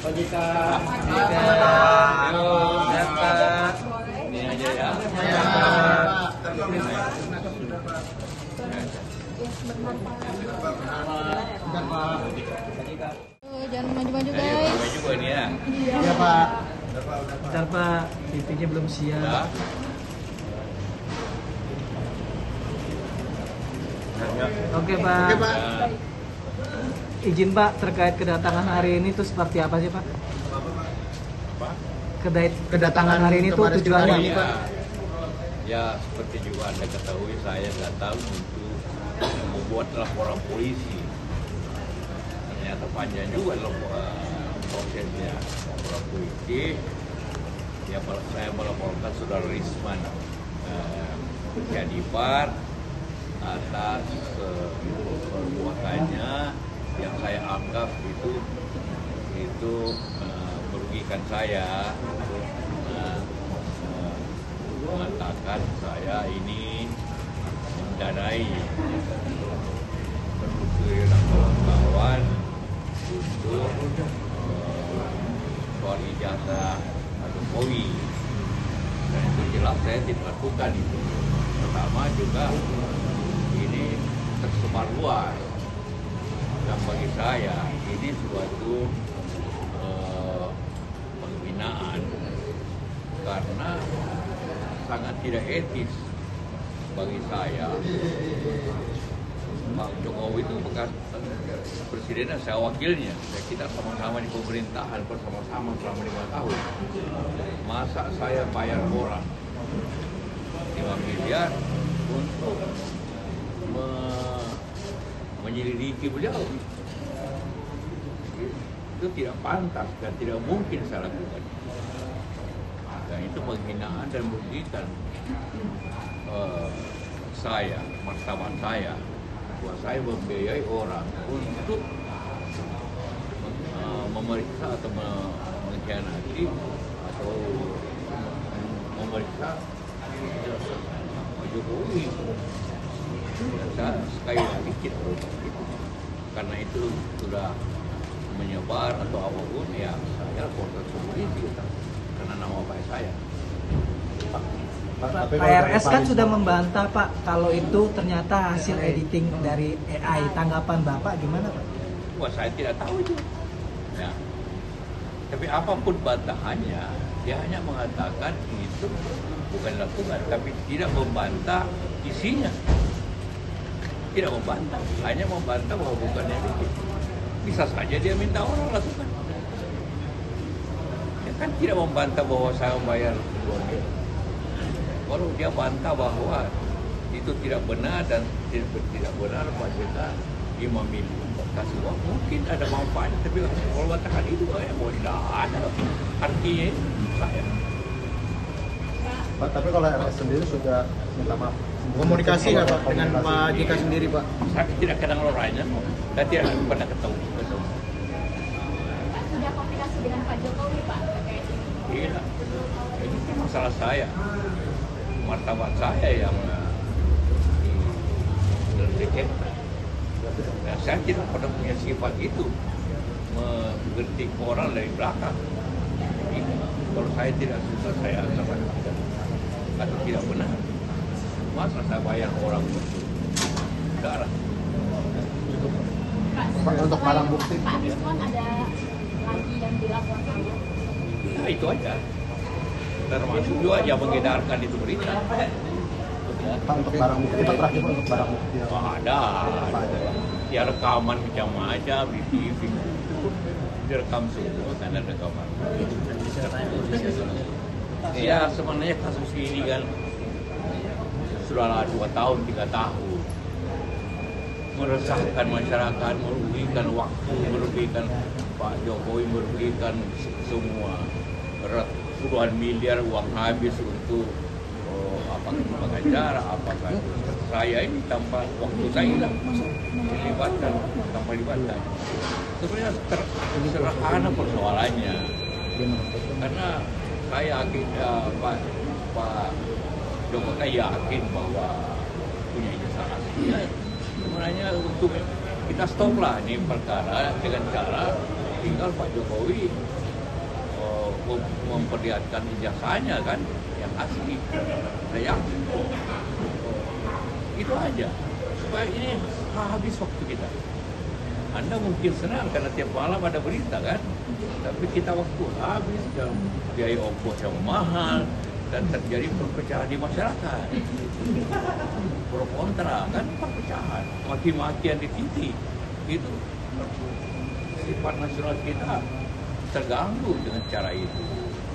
Jika ini aja ya. Jangan maju-maju guys. Juga ini ya. Iya Pak. Bentar Pak, TV-nya belum siap. Oke Pak. Oke Pak. Izin Pak, terkait kedatangan hari ini tuh seperti apa sih Pak? Kedatangan hari ini tuh tujuannya ini, Pak? Ya seperti juga Anda ketahui, saya datang untuk membuat laporan polisi. Ternyata panjang juga prosesnya laporan polisi. Ya, saya melaporkan saudara Risman Syadipar atas perbuatannya yang saya anggap itu merugikan saya, mengatakan saya ini mendanai penelusuran kawan-kawan untuk soal ijazah Jokowi, dan itu jelas saya tidak lakukan itu. Pertama juga ini tersebar luas, dan bagi saya ini suatu penghinaan karena sangat tidak etis bagi saya. Pak Jokowi itu bekas presiden dan saya wakilnya. Kita sama-sama di pemerintahan bersama-sama selama 5 tahun. Masa saya bayar orang 5 miliar untuk menyelidiki beliau? Itu tidak pantas dan tidak mungkin saya lakukan. Dan itu penghinaan dan merugikan saya, martabat saya, bahwa saya membiayai orang untuk memeriksa atau mengkhianati atau memeriksa Pak Jokowi. Dan sekali lagi kita karena itu sudah menyebar atau apapun, ya saya laporkan ke polisi karena nama baik saya. Pak PRS kan sudah membantah Pak kalau itu ternyata hasil editing dari AI. Tanggapan Bapak gimana Pak? Wah, saya tidak tahu itu. Ya. Tapi apapun bantahannya, dia hanya mengatakan itu bukan lakukan, tapi tidak membantah isinya. Tidak membantah, hanya membantah bahwa bukan editing. Bisa saja dia minta orang lakukan. Ya kan tidak membantah bahwa saya membayar 2 miliar. Kalau dia bantah bahwa itu tidak benar dan tidak benar Pak JK 5 miliar kasih uang, mungkin ada manfaatnya, tapi kalau katakan itu ya mau tidak ada artinya saya. Pak, tapi kalau RS sendiri sudah minta maaf. Komunikasi nggak Pak dengan Pak JK sendiri Pak? Saya tidak kenal orangnya, saya tidak pernah ketemu. Pak, sudah komunikasi dengan Pak Jokowi Pak terkait ini? Iya, ini masalah saya, martabat saya yang dilecehkan. Nah, saya tidak pernah punya sifat itu mengkritik orang dari belakang. Jadi, kalau saya tidak suka, saya katakan atau tidak benar. Masa saya bayar orang untuk darah? Pak, untuk barang bukti. Pak Risman ada lagi yang dilaporkan? Nah, itu aja. Termasuk juga yang mengedarkan itu berita. Pak, untuk barang bukti, Pak, terakhir Pak, untuk barang bukti. Ada. Ya rekaman macam-macam di TV. Direkam semua, kan ada rekaman. Ya sebenarnya kasus ini kan sudah 2 tahun, 3 tahun. Meresahkan masyarakat, merugikan waktu, merugikan Pak Jokowi, merugikan semua. Puluhan miliar uang habis untuk apakah pengacara, apakah saya ini tanpa waktu saya hilang dilibatkan, tanpa libatkan. Sebenarnya sederhana persoalannya, karena saya yakin Pak Jokowi yakin bahwa punya ijazah asli. Sebenarnya untuk kita stoplah ini perkara dengan cara tinggal Pak Jokowi memperlihatkan ijazahnya kan yang asli. Saya yakin itu aja supaya ini habis waktu kita. Anda mungkin senang karena tiap malam ada berita kan, tapi kita waktu habis dan biaya ongkos yang mahal dan terjadi perpecahan di masyarakat. Pro kontra kan perpecahan, maki-makian di titik itu sifat nasional kita terganggu dengan cara itu.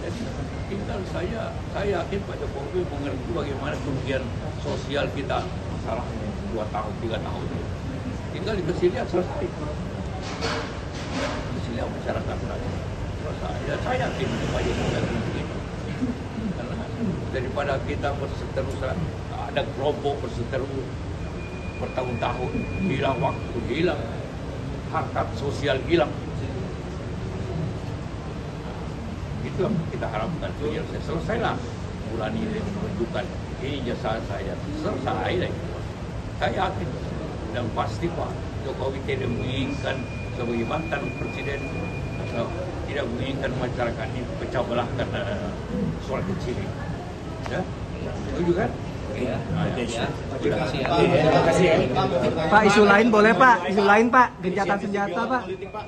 Jadi tinggal saya yakin Pak Jokowi mengerti bagaimana kerugian sosial kita masalahnya 2 tahun 3 tahun. Tinggal dikasih lihat selesai. Dikasih lihat masyarakat selesai. Ya, saya yakin Pak Jokowi akan begitu. Karena daripada kita berseterusan ada kelompok berseteru bertahun-tahun, hilang waktu, hilang harkat sosial, hilang. Itu yang kita harapkan. Selesailah bulan ini menunjukkan ini jasa saya. Selesai lah itu. Saya yakin dan pasti Pak Jokowi tidak menginginkan sebagai mantan presiden tidak menginginkan masyarakat ini pecah belah karena soal kecil ini. Ya, setuju kan? Ya. Terima kasih. Pak, isu lain boleh Pak? Isu lain Pak, gencatan senjata Pak. Politik, Pak.